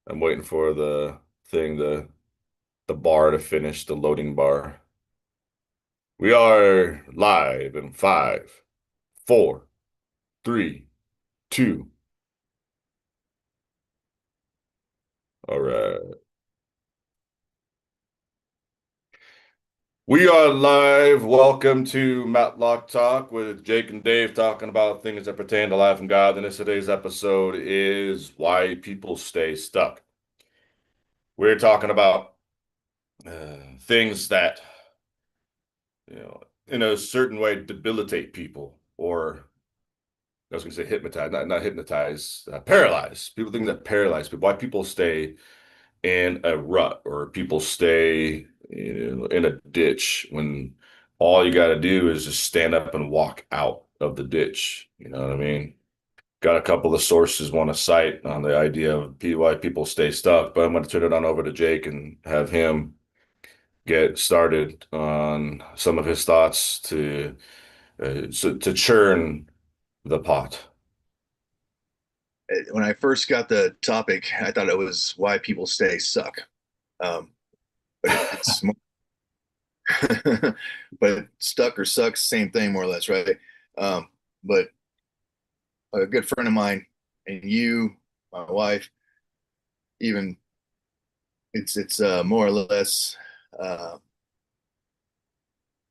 I'm waiting for the bar to finish, the loading bar. We are live in five, four, three, two. All right. We are live. Welcome to Matlock Talk with Jake and Dave talking about things that pertain to life and godliness. Today's episode is why people stay stuck. We're talking about things that, in a certain way debilitate people, or I was going to say hypnotize, not hypnotize, paralyze. People think that paralyze people. Why people stay in a rut or people stay in a ditch when all you got to do is just stand up and walk out of the ditch. You know what I mean? Got a couple of sources want to cite on the idea of why people stay stuck, but I'm going to turn it on over to Jake and have him get started on some of his thoughts to churn the pot. When I first got the topic, I thought it was why people stay suck. Um, but it's but stuck or sucks, same thing more or less, right? But a good friend of mine and you, my wife, even it's more or less. Uh,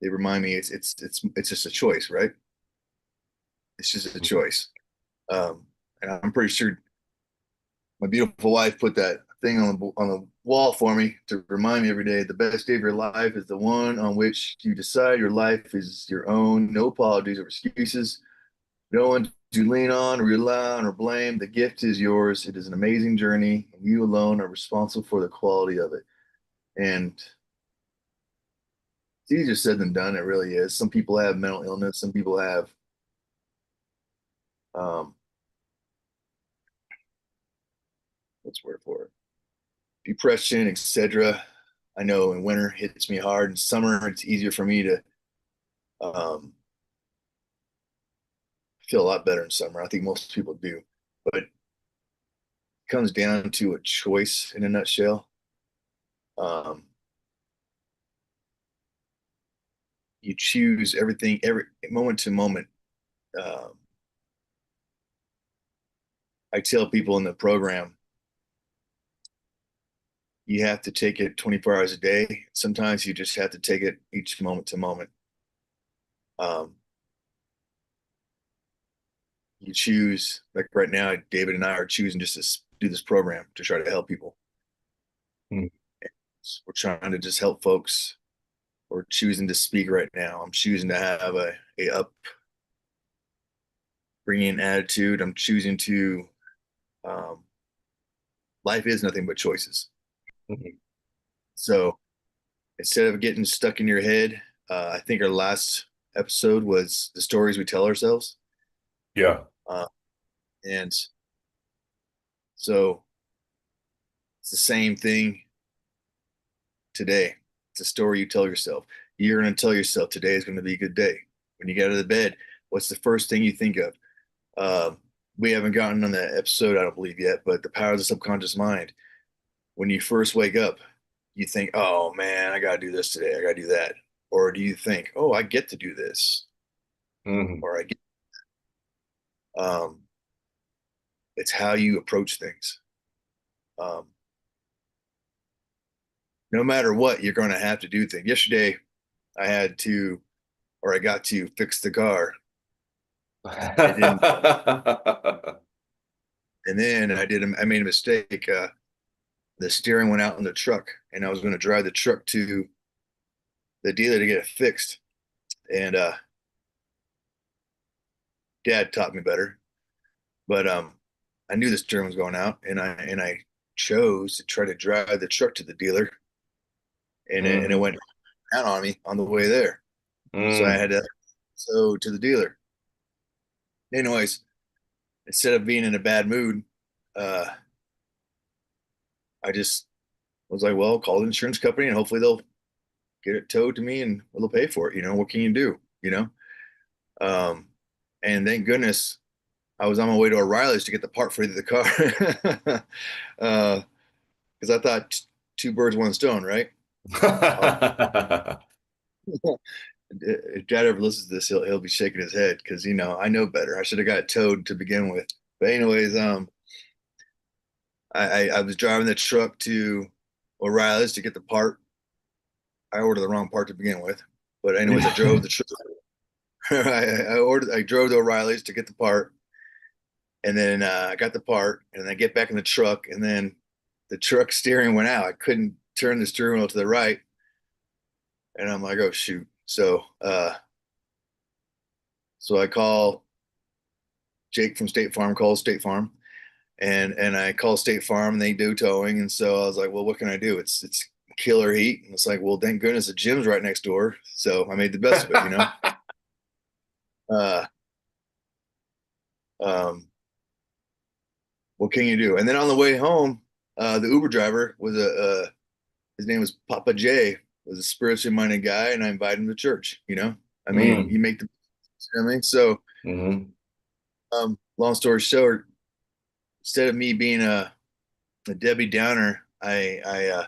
they remind me it's just a choice, right? It's just a choice. And I'm pretty sure my beautiful wife put that thing on the wall for me to remind me every day the best day of your life is the one on which you decide your life is your own. No apologies or excuses. No one to lean on, rely on, or blame. The gift is yours. It is an amazing journey, and you alone are responsible for the quality of it. And it's easier said than done. It really is. Some people have mental illness. Some people have um, what's the word for it? Depression, etc. I know in winter it hits me hard. In summer, it's easier for me to um, feel a lot better in summer. I think most people do, but it comes down to a choice in a nutshell. Um, you choose everything, every moment to moment. Um, I tell people in the program, you have to take it 24 hours a day. Sometimes you just have to take it each moment to moment. Um, you choose, like right now, David and I are choosing just to do this program to try to help people. Hmm. We're trying to just help folks. We're choosing to speak right now. I'm choosing to have a upbringing attitude. I'm choosing to um, life is nothing but choices. Mhm. So instead of getting stuck in your head, I think our last episode was the stories we tell ourselves. Yeah. Uh, and so it's the same thing today. It's a story you tell yourself. You're going to tell yourself today is going to be a good day. When you get out of the bed, what's the first thing you think of? Um, we haven't gotten on that episode, I don't believe yet, but the power of the subconscious mind. When you first wake up, you think, oh man, I got to do this today. I got to do that. Or do you think, oh, I get to do this? Hmm. Or I get, um, it's how you approach things. Um, no matter what, you're going to have to do things. Yesterday, I had to, or I got to fix the car. I didn't, and then I made a mistake. The steering went out in the truck, and I was going to drive the truck to the dealer to get it fixed. And Dad taught me better, but I knew the steering was going out, and I chose to try to drive the truck to the dealer, and it Hmm. went out on me on the way there. So I Mm. had to the dealer. Anyways, instead of being in a bad mood, uh, I just was like, well, call the insurance company and hopefully they'll get it towed to me and they'll pay for it. You know, what can you do? You know? Um, and thank goodness I was on my way to O'Reilly's to get the part for the car. uh, because I thought two birds, one stone, right? I'll, if Dad ever listens to this, he'll be shaking his head because I know better. I should have got towed to begin with. But anyways, I was driving the truck to O'Reilly's to get the part. I ordered the wrong part to begin with. But anyways, I drove the truck. I drove to O'Reilly's to get the part, and then I got the part, and then I get back in the truck, and then the truck steering went out. I couldn't turn the steering wheel to the right, and I'm like, oh shoot. So I call Jake from State Farm, calls State Farm, and I call State Farm, and they do towing. And so I was like, well, what can I do? It's killer heat, and it's like, well, thank goodness the gym's right next door. So I made the best of it. Uh, um, what can you do? And then on the way home, the Uber driver was his name was Papa J, was a spiritually minded guy, and I invited him to church. I mean, you Mm, make the, I mean, so mhm. long story short, instead of me being a Debbie Downer, I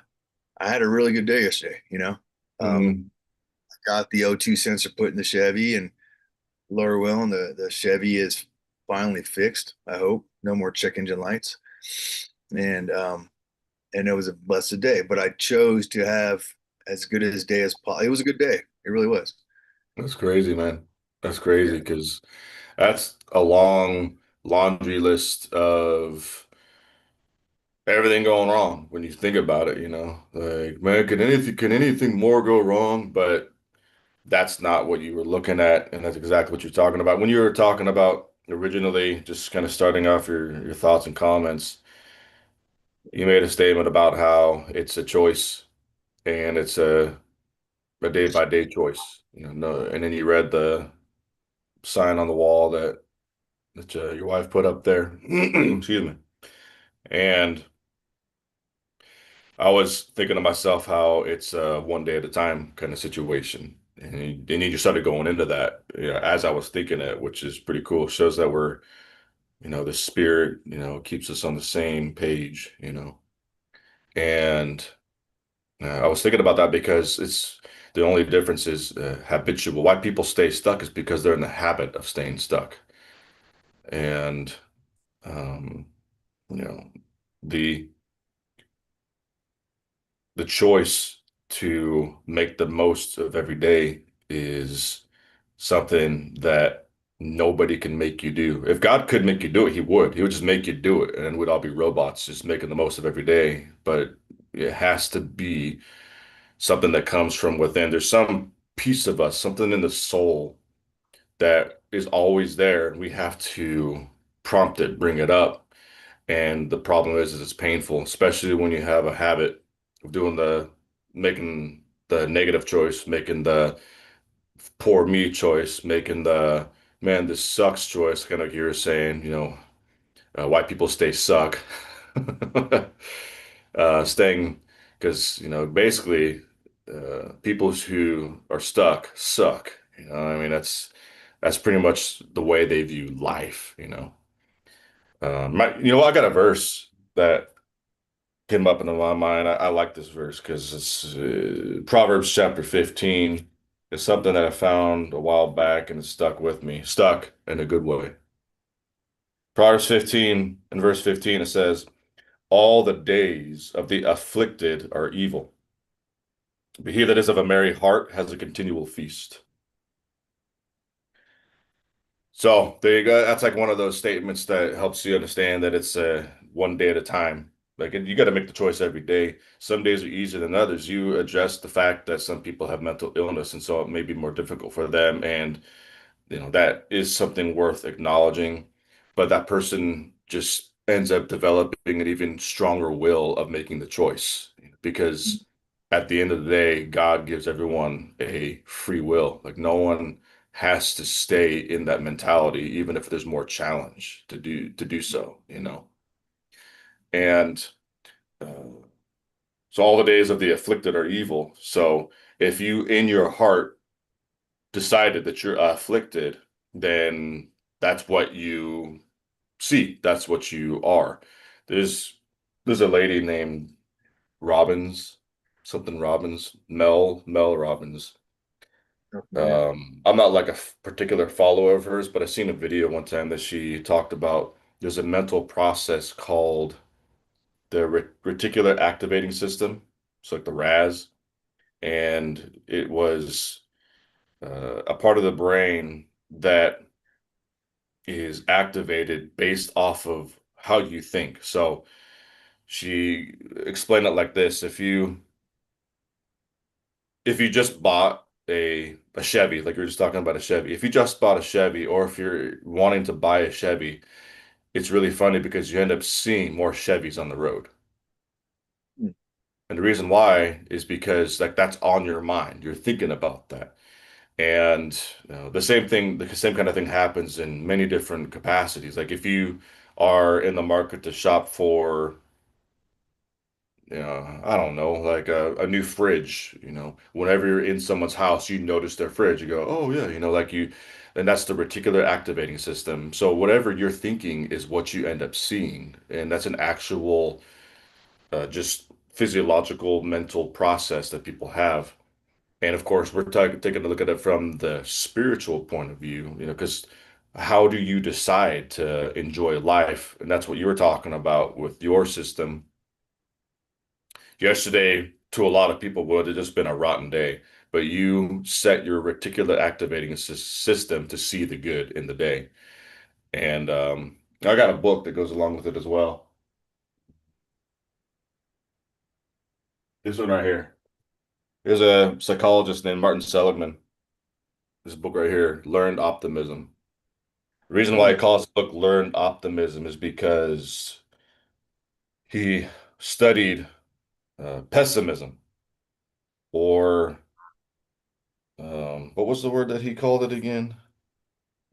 had a really good day yesterday. Mhm. Got the O2 sensor put in the Chevy, and Lord willing, the Chevy is finally fixed. I hope no more check engine lights, and it was a blessed day. But I chose to have as good a day as possible. It was a good day. It really was. That's crazy, man. That's crazy Yeah. because that's a long laundry list of everything going wrong when you think about it, Like, man, can anything more go wrong? But that's not what you were looking at, and that's exactly what you're talking about. When you were talking about originally, just kind of starting off your thoughts and comments, you made a statement about how it's a choice and it's a day by day choice. No, and then you read the sign on the wall that your wife put up there. Excuse me. And I was thinking to myself how it's a one day at a time kind of situation. And you just started going into that, as I was thinking it, which is pretty cool. Shows that we're, the spirit, keeps us on the same page. And I was thinking about that because it's the only difference is habitual. Why people stay stuck is because they're in the habit of staying stuck. And, um, you know, the the choice to make the most of every day is something that nobody can make you do. If God could make you do it, he would. He would just make you do it, and we'd all be robots just making the most of every day. But it has to be something that comes from within. There's some piece of us, something in the soul that is always there, and we have to prompt it, bring it up. And the problem is it's painful, especially when you have a habit of making the negative choice, making the poor me choice, making the man, this sucks choice, kind of like you were saying, why people stay suck. Staying, because, basically, people who are stuck suck. I mean, that's pretty much the way they view life. I got a verse that came up into my mind. I like this verse because it's Proverbs chapter 15. It's something that I found a while back and it stuck with me. Stuck in a good way. Proverbs 15 and verse 15, it says, all the days of the afflicted are evil, but he that is of a merry heart has a continual feast. So there you go. That's like one of those statements that helps you understand that it's one day at a time. Like you got to make the choice every day. Some days are easier than others. You address the fact that some people have mental illness, and so it may be more difficult for them. And that is something worth acknowledging. But that person just ends up developing an even stronger will of making the choice because at the end of the day, God gives everyone a free will. Like no one has to stay in that mentality, even if there's more challenge to do so. And uh, so all the days of the afflicted are evil. So if you in your heart decided that you're afflicted, then that's what you see. That's what you are. There's there's a lady named Robbins, something Robbins, Mel Robbins. Not familiar. I'm not like a particular follower of hers, but I seen a video one time that she talked about. There's a mental process called the reticular activating system. It's like the RAS, and it was a part of the brain that is activated based off of how you think. So she explained it like this: if you just bought a Chevy, like you were just talking about a Chevy, if you just bought a Chevy, or if you're wanting to buy a Chevy, it's really funny because you end up seeing more Chevys on the road. Mm. And the reason why is because like that's on your mind. You're thinking about that. And the same thing, the same kind of thing happens in many different capacities. Like if you are in the market to shop for, I don't know, like a new fridge, whenever you're in someone's house, you notice their fridge, you go, oh yeah, like and that's the reticular activating system. So whatever you're thinking is what you end up seeing. And that's an actual, just physiological mental process that people have. And of course, we're taking a look at it from the spiritual point of view, because how do you decide to enjoy life? And that's what you were talking about with your system. Yesterday, to a lot of people, would have just been a rotten day, but you set your reticular activating system to see the good in the day. And I got a book that goes along with it as well. This one right here. There's a psychologist named Martin Seligman. This book right here, Learned Optimism. The reason why I Mm. call this book Learned Optimism is because he studied pessimism, or what was the word that he called it again?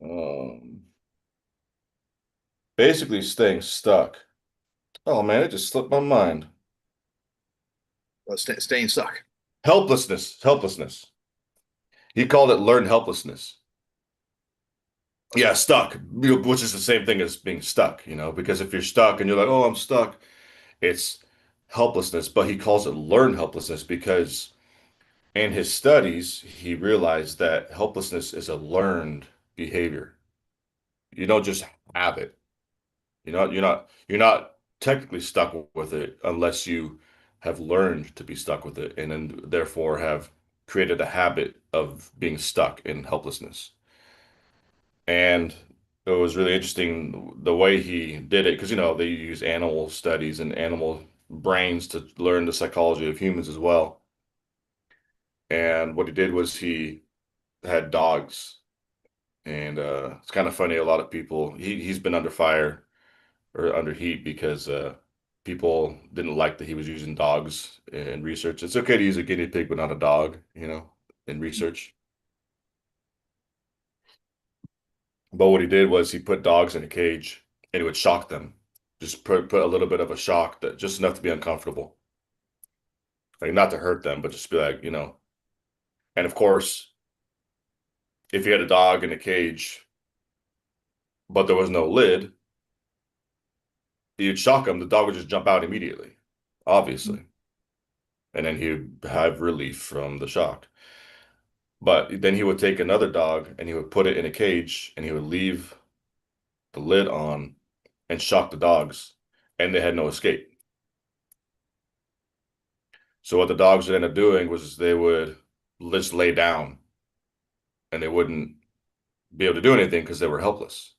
Um, Basically staying stuck. Oh man, it just slipped my mind. Staying stuck. Helplessness, helplessness. He called it learned helplessness. Yeah, stuck, which is the same thing as being stuck, because if you're stuck and you're like, oh, I'm stuck, it's helplessness, but he calls it learned helplessness because in his studies, he realized that helplessness is a learned behavior. You don't just have it. You're not technically stuck with it unless you have learned to be stuck with it and then therefore have created a habit of being stuck in helplessness. And it was really interesting the way he did it because they use animal studies and animal brains to learn the psychology of humans as well. And what he did was he had dogs. And it's kind of funny. A lot of people, he's been under fire or under heat because people didn't like that he was using dogs in research. It's okay to use a guinea pig, but not a dog, in research. But what he did was he put dogs in a cage and he would shock them. Just put a little bit of a shock, that just enough to be uncomfortable. Like not to hurt them, but just be like. And of course, if you had a dog in a cage, but there was no lid, you'd shock him, the dog would just jump out immediately, obviously. And then he'd have relief from the shock. But then he would take another dog and he would put it in a cage and he would leave the lid on and shock the dogs, and they had no escape. So what the dogs would end up doing was they would just lay down and they wouldn't be able to do anything because they were helpless.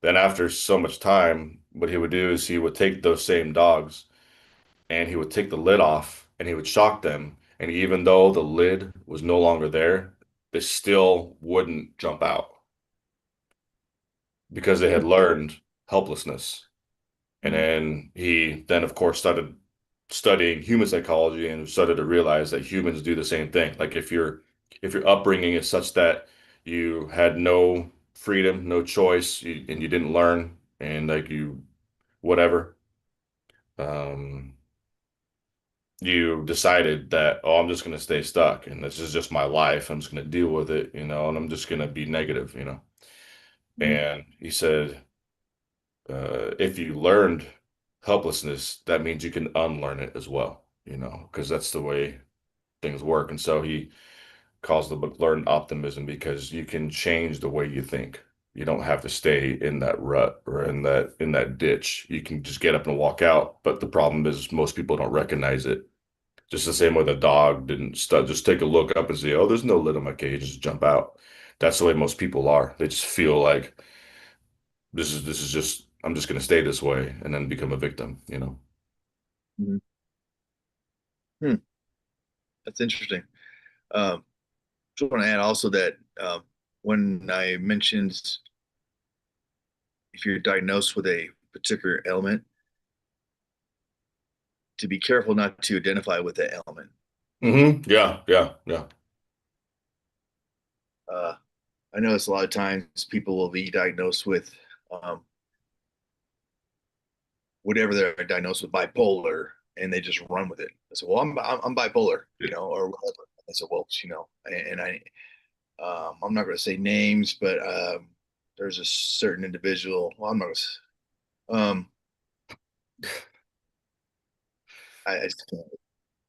Then after so much time, what he would do is he would take those same dogs and he would take the lid off and he would shock them. And even though the lid was no longer there, they still wouldn't jump out because they had learned helplessness. And then he then, of course, started studying human psychology and started to realize that humans do the same thing. Like if your upbringing is such that you had no freedom, no choice, and you didn't learn, and like you whatever, um, you decided that, oh, I'm just going to stay stuck and this is just my life. I'm just going to deal with it, and I'm just going to be negative. Mm. And he said, if you learned helplessness, that means you can unlearn it as well, because that's the way things work. And so he calls the book Learn Optimism because you can change the way you think. You don't have to stay in that rut or in that ditch. You can just get up and walk out. But the problem is most people don't recognize it. Just the same way the dog didn't just take a look up and say, "Oh, there's no lid on my cage," just jump out. That's the way most people are. They just feel like this is just I'm just gonna stay this way and then become a victim. Mhm. Hmm, that's interesting. Um, just want to add also that when I mentioned if you're diagnosed with a particular ailment, to be careful not to identify with that ailment. Yeah, yeah, yeah. Uh, I notice a lot of times people will be diagnosed with um, whatever they're diagnosed with bipolar, and they just run with it. I said, "Well, I'm bipolar, or whatever." I said, "Well, and I'm not going to say names, but there's a certain individual. Well, I'm not going to. I just can't.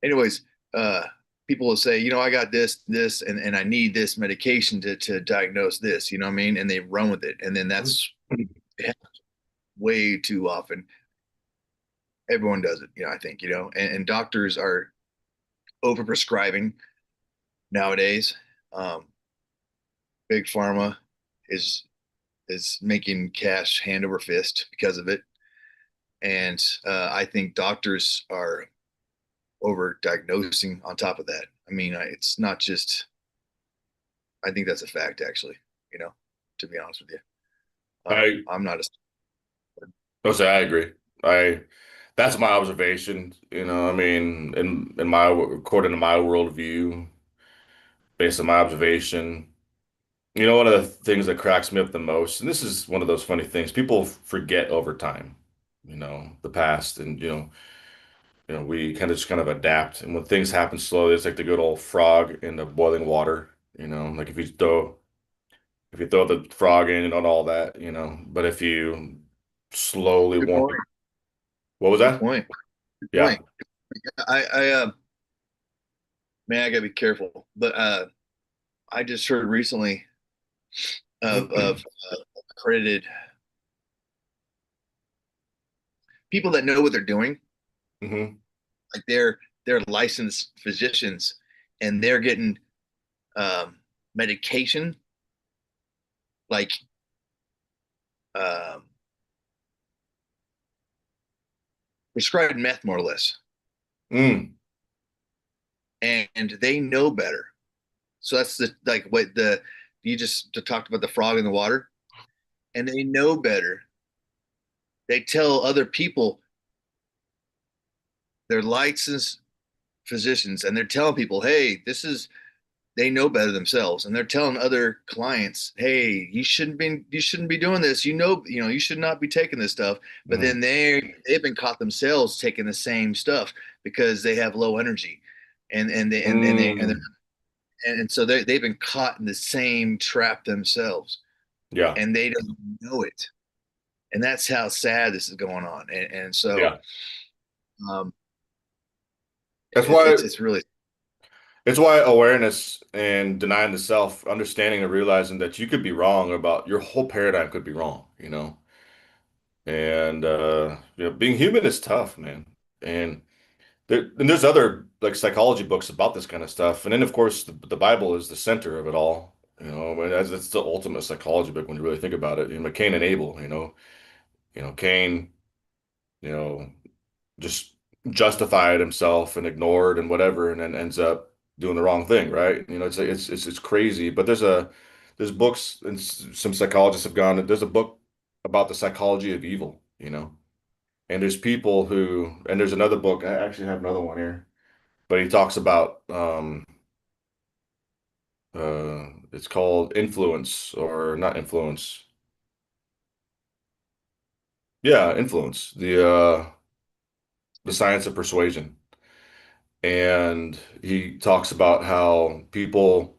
Anyways, uh, people will say, I got this, and I need this medication to diagnose this. You know what I mean? And they run with it, and then that's way too often. Everyone does it, I think, and doctors are overprescribing nowadays. Um, Big pharma is is making cash hand over fist because of it, and I think doctors are over diagnosing on top of that. I mean, it's not just. I think that's a fact, actually. You know, to be honest with you, I I'm not a. I say I agree. I That's my observation. I mean, in my according to my worldview, based on my observation, one of the things that cracks me up the most, and this is one of those funny things, people forget over time, the past, and we kind of adapt, and when things happen slowly, it's like the good old frog in the boiling water. Like if you throw the frog in and all that, but if you slowly Good warm, point. what was Good that? point. Good Yeah. point. Man, I gotta be careful. But I just heard recently of accredited people that know what they're doing, hmm like they're licensed physicians, and they're getting medication like um, prescribed meth, more or less, Mm. and they know better. So that's the like what the you just talked about the frog in the water, and they know better. They tell other people they're licensed physicians, and they're telling people, "Hey, this is." They know better themselves, and they're telling other clients, "Hey, you shouldn't be doing this. You should not be taking this stuff." But Mm. then they've been caught themselves taking the same stuff because they have low energy, Mm. and so they've been caught in the same trap themselves, Yeah. and they don't know it. And that's how sad this is going on. And so Yeah. um, That's why it's really it's why awareness and denying the self, understanding and realizing that you could be wrong about your whole paradigm could be wrong. And being human is tough, man. And there's other like psychology books about this kind of stuff. And then of course the Bible is the center of it all. And it's the ultimate psychology book when you really think about it. Cain and Abel, Cain, you know, just justified himself and ignored and whatever, and then ends up doing the wrong thing, right? It's crazy. But there's books and some psychologists have gone. There's a book about the psychology of evil, and there's people who, and there's another book. I actually have another one here, but he talks about it's called Influence or not Influence. Yeah, Influence. The science of persuasion. And he talks about how people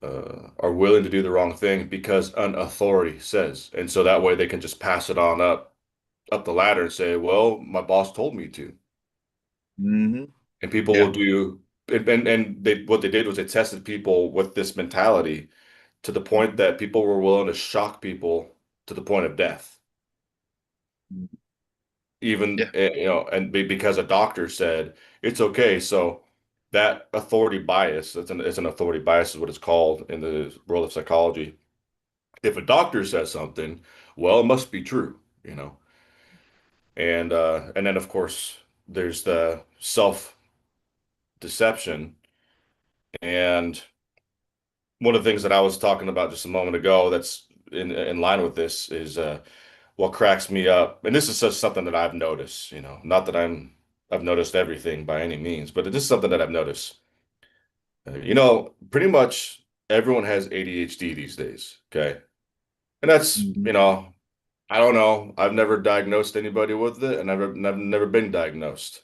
are willing to do the wrong thing because an authority says, and so that way they can just pass it on up up the ladder and say, well, my boss told me to. Hmm. And people Yeah. will do, and they, what they did was they tested people with this mentality to the point that people were willing to shock people to the point of death. Even, Yeah. and because a doctor said it's okay. So that authority bias, it's an authority bias is what it's called in the world of psychology. If a doctor says something, well, it must be true, you know. And then of course there's the self-deception. And one of the things that I was talking about just a moment ago that's in line with this is what cracks me up. And this is just something that I've noticed, not that I've noticed everything by any means, but it is something that I've noticed. Pretty much everyone has ADHD these days, okay? And that's, Mhm. I don't know. I've never diagnosed anybody with it, and I've never been diagnosed.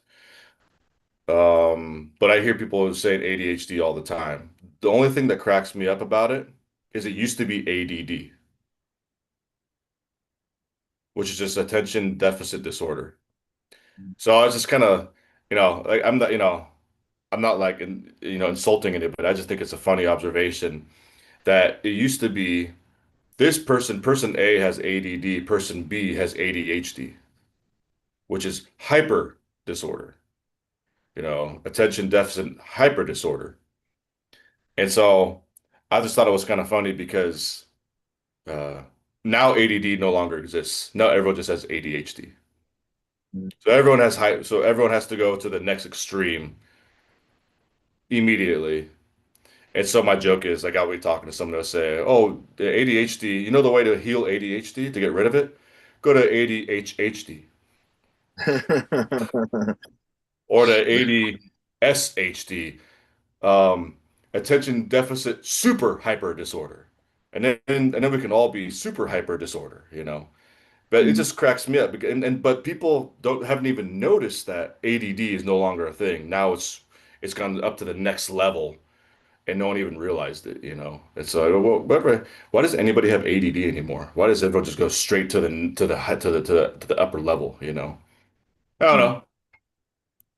But I hear people saying ADHD all the time. The only thing that cracks me up about it is it used to be ADD, which is just attention deficit disorder. So I was just kind of, like I'm not like insulting anybody. I just think it's a funny observation that it used to be this person A has ADD, person B has ADHD, which is hyper disorder, attention deficit hyper disorder. And so I just thought it was kind of funny because uh, now ADD no longer exists. Now everyone just has ADHD. So everyone has to go to the next extreme immediately. And so my joke is like I'll be talking to someone who'll say, "Oh, the ADHD, you know the way to heal ADHD, to get rid of it? Go to ADHD or to ADSHD, um, attention deficit super hyper disorder." And then we can all be super hyper disorder. But it just cracks me up. But people don't haven't even noticed that ADD is no longer a thing. Now it's gone up to the next level, and no one even realized it. It's why does anybody have ADD anymore? Why does everyone just go straight to the upper level? I don't know.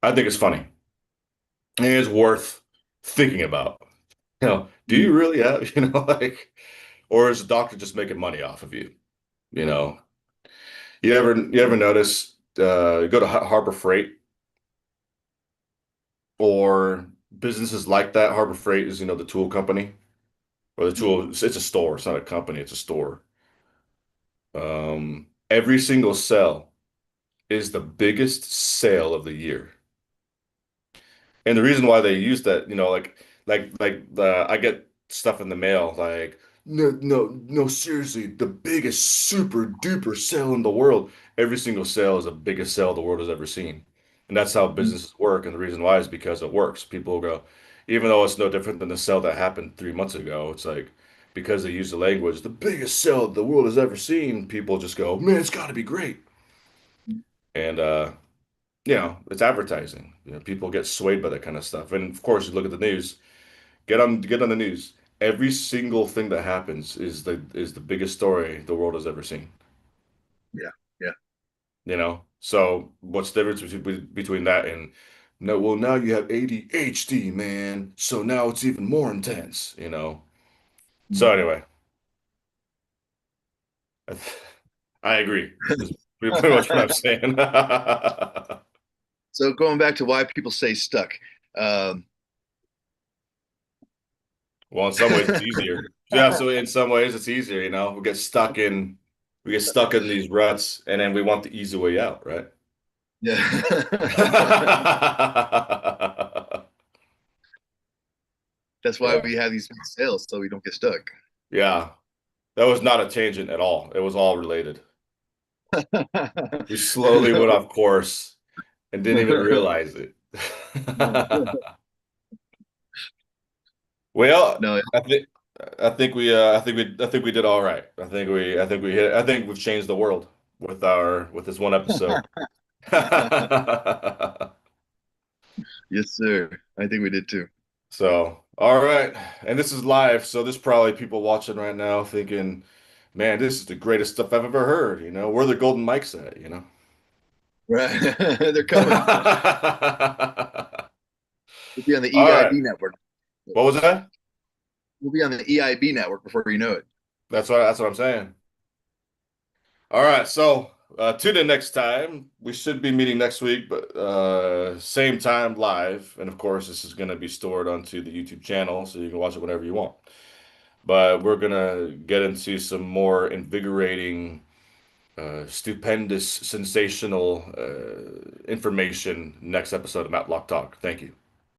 I think it's funny. And it's worth thinking about. Do you really have, like, or is the doctor just making money off of you? You know, you ever notice you go to Harbor Freight or businesses like that? Harbor Freight is, the tool company or the tool. It's a store. It's not a company. It's a store. Every single sale is the biggest sale of the year. And the reason why they use that, I get stuff in the mail like, no, no, no, seriously, the biggest super duper sale in the world. Every single sale is the biggest sale the world has ever seen. And that's how businesses work. And the reason why is because it works. People will go, even though it's no different than the sale that happened 3 months ago, it's like because they use the language, the biggest sale the world has ever seen, people just go, man, it's got to be great. And it's advertising. People get swayed by that kind of stuff. And of course, you look at the news, get on the news. Every single thing that happens is the biggest story the world has ever seen. Yeah. Yeah. So what's the difference between that and no, well, now you have ADHD, man. So now it's even more intense. So anyway, I, I agree. Is pretty much what I'm saying. So going back to why people say stuck. Um, Well, in some ways it's easier. Yeah, so in some ways it's easier. We get stuck in these ruts and then we want the easy way out, right? yeah. That's why Yeah. we have these big sales so we don't get stuck. Yeah. That was not a tangent at all. It was all related. We slowly went off course and didn't even realize it. Well, No, I think we did all right. I think we've changed the world with this one episode. yes, sir. I think we did too. So, all right. And this is live, so there's probably people watching right now thinking, man, this is the greatest stuff I've ever heard. Where the golden mics at? Right. They're coming. We'll be on the All right. EIB network. What was that? We'll be on the EIB network before you know it. That's what I'm saying. All right. So tune in next time. We should be meeting next week, but same time live. And of course, this is going to be stored onto the YouTube channel, so you can watch it whenever you want. But we're gonna get into some more invigorating, stupendous, sensational information next episode of Matlock Talk. Thank you.